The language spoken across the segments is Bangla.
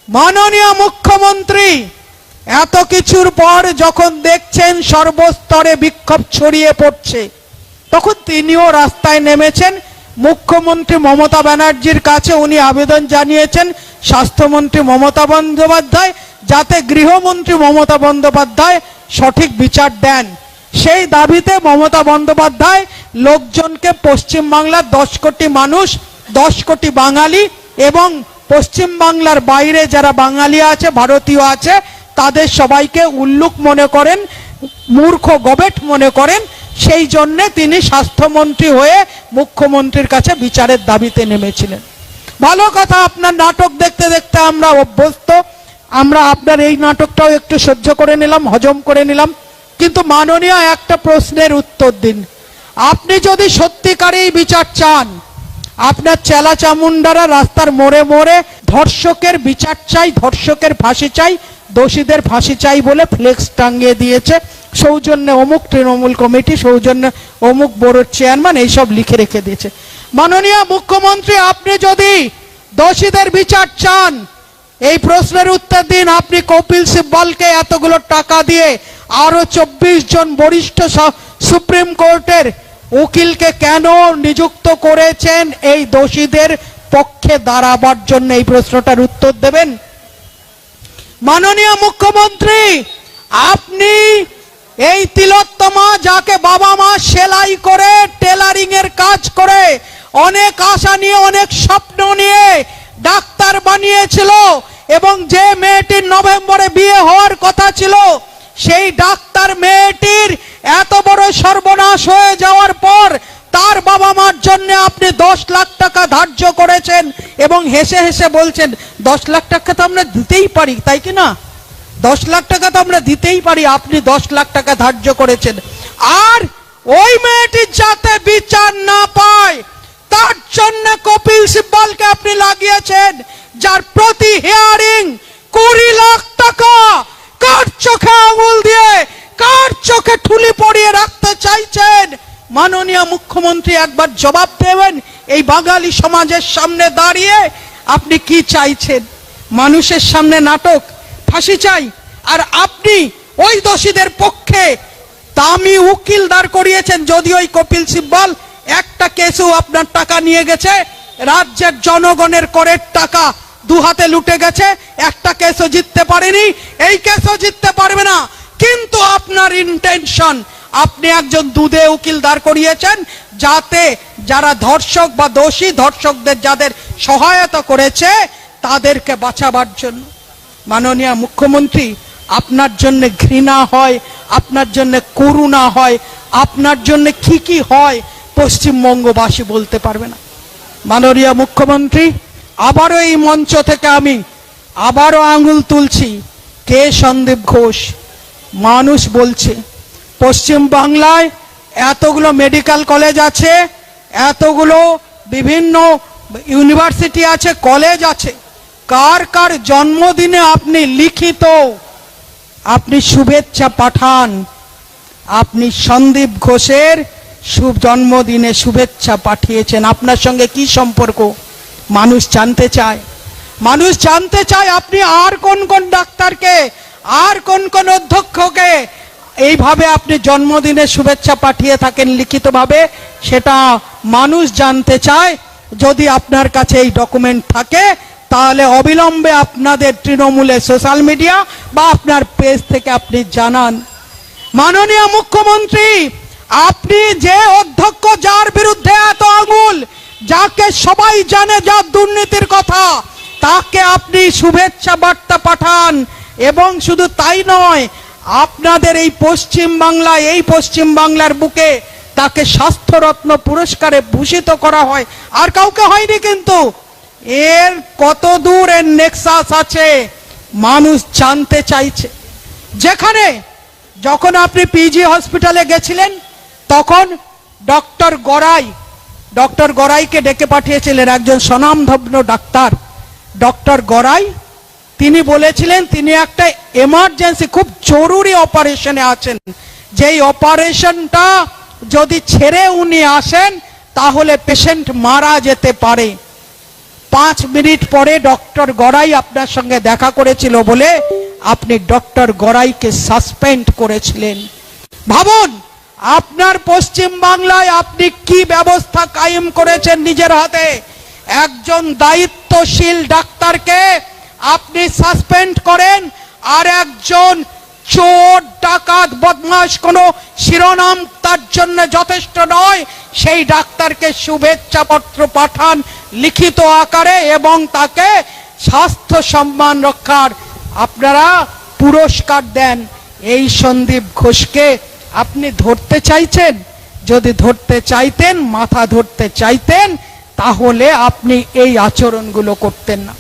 মাননীয় মুখ্যমন্ত্রী এত কিছুর পর যখন দেখছেন সর্বস্তরে বিক্ষোভ ছড়িয়ে পড়ছে, তখন তিনিও রাস্তায় নেমেছেন। মুখ্যমন্ত্রী মমতা ব্যানার্জির কাছে উনি আবেদন জানিয়েছেন স্বাস্থ্যমন্ত্রী মমতা বন্দ্যোপাধ্যায় যাতে গৃহমন্ত্রী মমতা বন্দ্যোপাধ্যায় সঠিক বিচার দেন। সেই দাবিতে মমতা বন্দ্যোপাধ্যায় লোকজনকে পশ্চিমবাংলার 10 কোটি মানুষ, 10 কোটি বাঙালি এবং পশ্চিমবাংলার বাইরে যারা বাঙালি আছে, ভারতীয় আছে, তাদের সবাইকে উল্লুক মনে করেন, মূর্খ গবেট মনে করেন। সেই জন্য তিনি স্বাস্থ্যমন্ত্রী হয়ে মুখ্যমন্ত্রীর কাছে বিচারের দাবিতে নেমেছিলেন। ভালো কথা, আপনার নাটক দেখতে দেখতে আমরা অভ্যস্ত। আমরা আপনার এই নাটকটাও একটু সহ্য করে নিলাম, হজম করে নিলাম। কিন্তু মাননীয়, একটা প্রশ্নের উত্তর দিন। আপনি যদি সত্যিকারেই বিচার চান, আপনার চেলা চামুন্ডারা রাস্তার মোড়ে মোড়ে ধর্ষকের বিচার চাই, ধর্ষকের ফাঁসি চাই, দোষীদের ফাঁসি চাই বলে ফ্লেক্স টাঙিয়ে দিয়েছে। সৌজন্যে অমুক তৃণমূল কমিটি, সৌজন্যে অমুক বোর্ডের চেয়ারম্যান, এইসব লিখে রেখে দিয়েছে। মাননীয় মুখ্যমন্ত্রী, আপনি যদি দোষীদের বিচার চান, এই প্রশ্নের উত্তর দিন। আপনি কপিল সিব্বলকে এতগুলো টাকা দিয়ে আরো 24 জন বরিষ্ঠ সুপ্রিম কোর্টের উকিলকে কেন নিযুক্ত করেছেন এই দোষীদের পক্ষে দাঁড়াবার জন্য? এই প্রশ্নটার উত্তর দেবেন। মাননীয় মুখ্যমন্ত্রী, আপনি এই তিলোত্তমা, যাকে বাবা মা সেলাই করে, টেলারিং এর কাজ করে, অনেক আশা নিয়ে, অনেক স্বপ্ন নিয়ে ডাক্তার বানিয়েছিল, এবং যে মেয়েটির নভেম্বরে বিয়ে হওয়ার কথা ছিল, সেই ডাক্তার মেয়েটির এত বড় সর্বনাশ হয়ে যাওয়ার পর তার বাবা মার জন্য আপনি 10 লাখ টাকা ধার্য করেছেন, এবং হেসে হেসে বলছেন 10 লাখ টাকা তো আমরা দিতেই পারি, তাই কি না? 10 লাখ টাকা তো আমরা দিতেই পারি। আপনি 10 লাখ টাকা ধার্য করেছেন, আর ওই মেয়েটির যাতে বিচার না পায় তার জন্য কপিল সিব্বলকে আপনি লাগিয়েছেন, যার প্রতি হিয়ারিং 20 লাখ টাকা। কার চোখে আঙুল দিয়ে, কার চোখে ঠুলি পরিয়ে রাখতে চাইছেন? মাননীয় মুখ্যমন্ত্রী, একবার জবাব দেবেন। এই বাঙালি সমাজের সামনে দাঁড়িয়ে আপনি কি চাইছেন? মানুষের সামনে নাটক, ফাঁসি চাই, আর আপনি ওই দোষীদের পক্ষে দামি উকিল দাঁড় করিয়েছেন। যদি ওই কপিল সিব্বল একটা কেসও আপনার টাকা নিয়ে গেছে, রাজ্যের জনগণের করের টাকা দু হাতে লুটে গেছে, একটা কেসও জিততে পারেনি, এই কেসও জিততে পারবে না। কিন্তু আপনার ইন্টেনশন, আপনি একজন দুধে উকিল দাঁড় করিয়েছেন যাতে যারা ধর্ষক বা দোষী, ধর্ষকদের যাদের সহায়তা করেছে তাদেরকে বাঁচাবার জন্য। মাননীয় মুখ্যমন্ত্রী, আপনার জন্য ঘৃণা হয়, আপনার জন্য করুণা হয়, আপনার জন্য কি কি হয় পশ্চিমবঙ্গবাসী বলতে পারবে না। মাননীয় মুখ্যমন্ত্রী, আবারও এই মঞ্চ থেকে আমি আবারও আঙুল তুলছি। কে সন্দীপ ঘোষ? মানুষ বলছে পশ্চিম বাংলায় এতগুলো মেডিকেল কলেজ আছে, এতগুলো বিভিন্ন ইউনিভার্সিটি আছে, কলেজ আছে, কার কার জন্মদিনে আপনি লিখিত আপনি শুভেচ্ছা পাঠান? আপনি সন্দীপ ঘোষের শুভ জন্মদিনে শুভেচ্ছা পাঠিয়েছেন, আপনার সঙ্গে কি সম্পর্ক? মানুষ জানতে চায়, মানুষ জানতে চায় আপনি আর কোন কোন ডাক্তারকে, আর কোন কোন অধ্যক্ষকে এইভাবে আপনি জন্মদিনে শুভেচ্ছা পাঠিয়ে থাকেন লিখিতভাবে, সেটা মানুষ জানতে চায়। যদি আপনার কাছে এই ডকুমেন্ট থাকে তাহলে অবিলম্বে আপনাদের তৃণমূলের সোশ্যাল মিডিয়া বা আপনার পেজ থেকে আপনি জানান। মাননীয় মুখ্যমন্ত্রী, আপনি যে অধ্যক্ষ, যার বিরুদ্ধে এত আঙুল, যাকে সবাই জানে যার দুর্নীতির কথা, তাকে আপনি শুভেচ্ছা বার্তা পাঠান। এবং শুধু তাই নয়, আপনাদের এই পশ্চিম বাংলায়, এই পশ্চিম বাংলার বুকে তাকে স্বাস্থ্যরত্ন পুরস্কারে ভূষিত করা হয়, আর কাউকে হয়নি। কিন্তু এর কত দূর এর নেক্সাস আছে মানুষ জানতে চাইছে। যেখানে যখন আপনি পিজি হসপিটালে গেছিলেন তখন ডক্টর গড়াইকে ডেকে পাঠিয়েছিলেন, একজন স্বনামধন্য ডাক্তার ডক্টর গড়াই। তিনি বলেছিলেন তিনি একটা এমার্জেন্সি, খুব জরুরি অপারেশনে আছেন, যেই অপারেশনটা যদি ছেড়ে উনি আসেন তাহলে পেশেন্ট মারা যেতে পারে। 5 মিনিট পরে ডক্টর গড়াই আপনার সঙ্গে দেখা করেছিল বলে আপনি ডক্টর গড়াইকে সাসপেন্ড করেছিলেন। ভাবুন আপনার পশ্চিম বাংলায় আপনি কি ব্যবস্থা কায়েম করেছেন নিজের হাতে। একজন দায়িত্বশীল ডাক্তারকে আপনি সাসপেন্ড করেন, আর একজন চোর ডাকাত বদমাশ কোনো শিরোনাম তার জন্য যথেষ্ট নয়, সেই ডাক্তারকে শুভেচ্ছা পত্র পাঠান লিখিত আকারে এবং তাকে স্বাস্থ্য সম্মান রক্ষার আপনারা পুরস্কার দেন। এই সন্দীপ ঘোষকে আপনি ধরতে চাইছেন? যদি ধরতে চাইতেন, মাথা ধরতে চাইতেন, তাহলে আপনি এই আচরণগুলো করতেন না।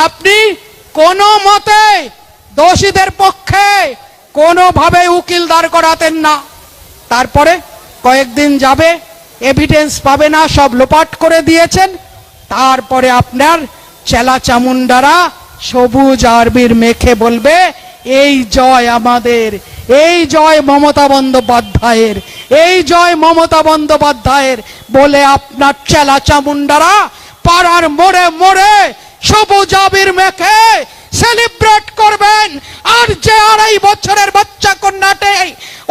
আপনি কোনো মতে দোষীদের পক্ষে কোনোভাবে উকিল দাঁড় করাতেন না। তারপরে কয়েকদিন যাবে, এভিডেন্স পাবে না, সব লোপাট করে দিয়েছেন। তারপরে আপনার চেলা চামুন্ডারা সবুজ আরবির মেখে বলবে এই জয় আমাদের, এই জয় মমতা বন্দ্যোপাধ্যায়ের, এই জয় মমতা বন্দ্যোপাধ্যায়ের বলে আপনার চেলা চামুন্ডারা পাড়ার মোড়ে মোড়ে সবুজ আবির মেখে সেলিব্রেট করবেন। আর যে 2.5 বছরের বাচ্চা কন্যাটে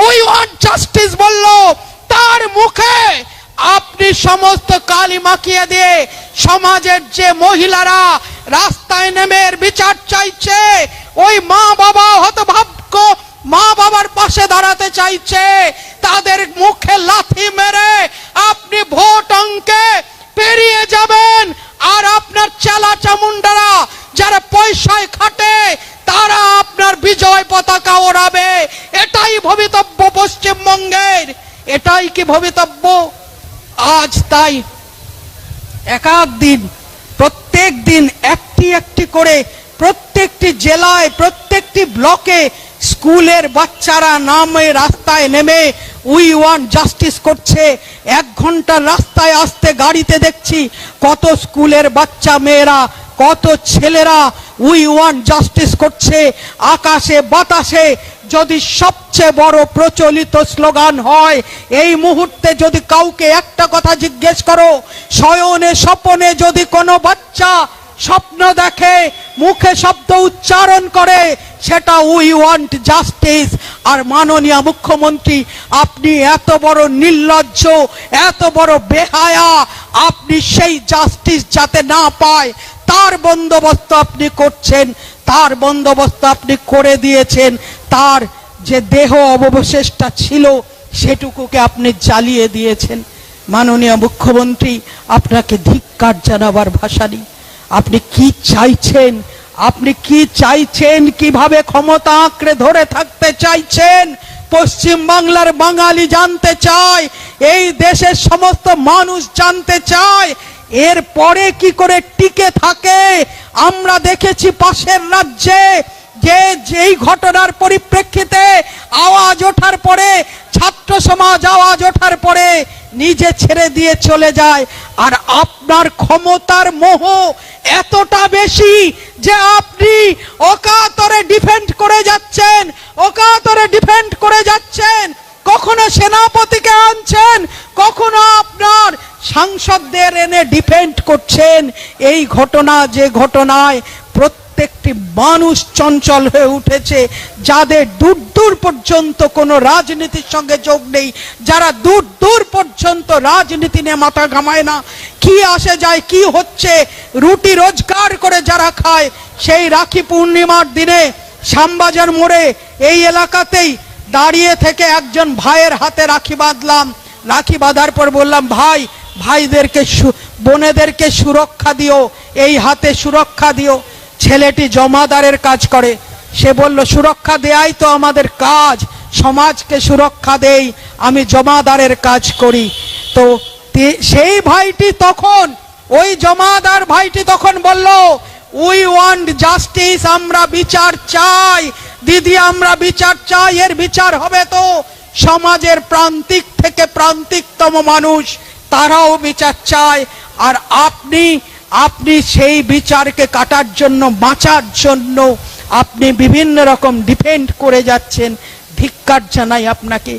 উই ওয়ান্ট জাস্টিস বলল, তার মুখে আপনি সমস্ত কালি মাখিয়ে দিয়ে সমাজের যে মহিলারা রাস্তায় নেমে বিচার চাইছে, ওই মা বাবা হতভাগ্য মা বাবার পাশে দাঁড়াতে চাইছে, তাদের মুখে লাথি মেরে আপনি ভোট অঙ্কে পেরিয়ে যাবেন। আর আপনার চেলা চামুন্ডারা যারা পয়সায় খাটে তারা আপনার বিজয় পতাকা ওড়াবে। এটাই ভবিতব্য পশ্চিমবঙ্গের, এটাই কি ভবিতব্য? আজ তাই এক দিন প্রত্যেক দিন একটি একটি করে প্রত্যেকটি জেলায় প্রত্যেকটি ব্লকে স্কুলের বাচ্চারা নামে রাস্তায় নেমে উই ওয়ান্ট জাস্টিস করছে। 1 ঘন্টার রাস্তায় আসতে গাড়িতে দেখছি কত স্কুলের বাচ্চা মেয়েরা, কত ছেলেরা উই ওয়ান্ট জাস্টিস করছে। আকাশে বাতাসে যদি সবচেয়ে বড় প্রচলিত স্লোগান হয়, এই মুহূর্তে যদি কাউকে একটা কথা জিজ্ঞেস করো, শয়নে স্বপনে যদি কোনো বাচ্চা স্বপ্ন দেখে, মুখে শব্দ উচ্চারণ করে, সেটা উই ওয়ান্ট জাস্টিস। আর মাননীয় মুখ্যমন্ত্রী আপনি এত বড় নির্লজ্জ, এত বড় বেহায়া, আপনি সেই জাস্টিস যাতে না পায় তার বন্দোবস্ত আপনি করছেন, তার বন্দোবস্ত আপনি করে দিয়েছেন। তার যে দেহ অবশেষটা ছিল সেটুকুকে আপনি জ্বালিয়ে দিয়েছেন। মাননীয় মুখ্যমন্ত্রী আপনাকে ধিক্কার জানাবার ভাষা নেই। আপনি কি চাইছেন? আপনি কি চাইছেন? কিভাবে ক্ষমতা আঁকড়ে ধরে থাকতে চাইছেন? পশ্চিম বাংলার বাঙালি জানতে চায়, এই দেশের সমস্ত মানুষ জানতে চায় এর পরে কি করে টিকে থাকে। আমরা দেখেছি পাশের রাজ্যে যে যেই ঘটনার পরিপ্রেক্ষিতে আওয়াজ ওঠার পরে, ছাত্র সমাজ আওয়াজ ওঠার পরে নিজে ছেড়ে দিয়ে চলে যায়। আর আপনার ক্ষমতার মোহ এতটা বেশি যে আপনি অকাতরে ডিফেন্ড করে যাচ্ছেন, অকাতরে ডিফেন্ড করে যাচ্ছেন। কখনো সেনাপতিকে আনছেন, কখনো আপনার সাংসদদের এনে ডিফেন্ড করছেন। এই ঘটনা, যে ঘটনায় প্রত্যেকটি মানুষ চঞ্চল হয়ে উঠেছে, যাদের দূর দূর পর্যন্ত কোনো রাজনীতির সঙ্গে যোগ নেই, যারা দূর দূর পর্যন্ত রাজনীতি নিয়ে মাথা ঘামায় না, কি আসে যায় কি হচ্ছে রুটি রোজগার করে যারা খায়, সেই রাখি পূর্ণিমার দিনে শ্যামবাজার মোড়ে এই এলাকাতেই দাঁড়িয়ে থেকে একজন ভাইয়ের হাতে রাখি বাঁধলাম। রাখি বাঁধার পর বললাম, ভাই, ভাইদেরকে বোনেদেরকে সুরক্ষা দিও, এই হাতে সুরক্ষা দিও। ছেলেটি জমাদারের কাজ করে, সে বলল সুরক্ষা দেয়াই তো আমাদের কাজ, সমাজকে সুরক্ষা দেই, আমি জমাদারের কাজ করি। তো সেই ভাইটি তখন, ওই জমাদার ভাইটি তখন বলল, উই ওয়ান্ট জাস্টিস, আমরা বিচার চাই দিদি, আমরা বিচার চাই। এর বিচার হবে তো সমাজের প্রান্তিক থেকে প্রান্তিকতম মানুষ তারাও বিচার চায়। আর আপনি সেই বিচারকে কাটার জন্য, বাঁচার জন্য আপনি বিভিন্ন রকম ডিফেন্ড করে যাচ্ছেন। ধিক্কার জানাই আপনাকে।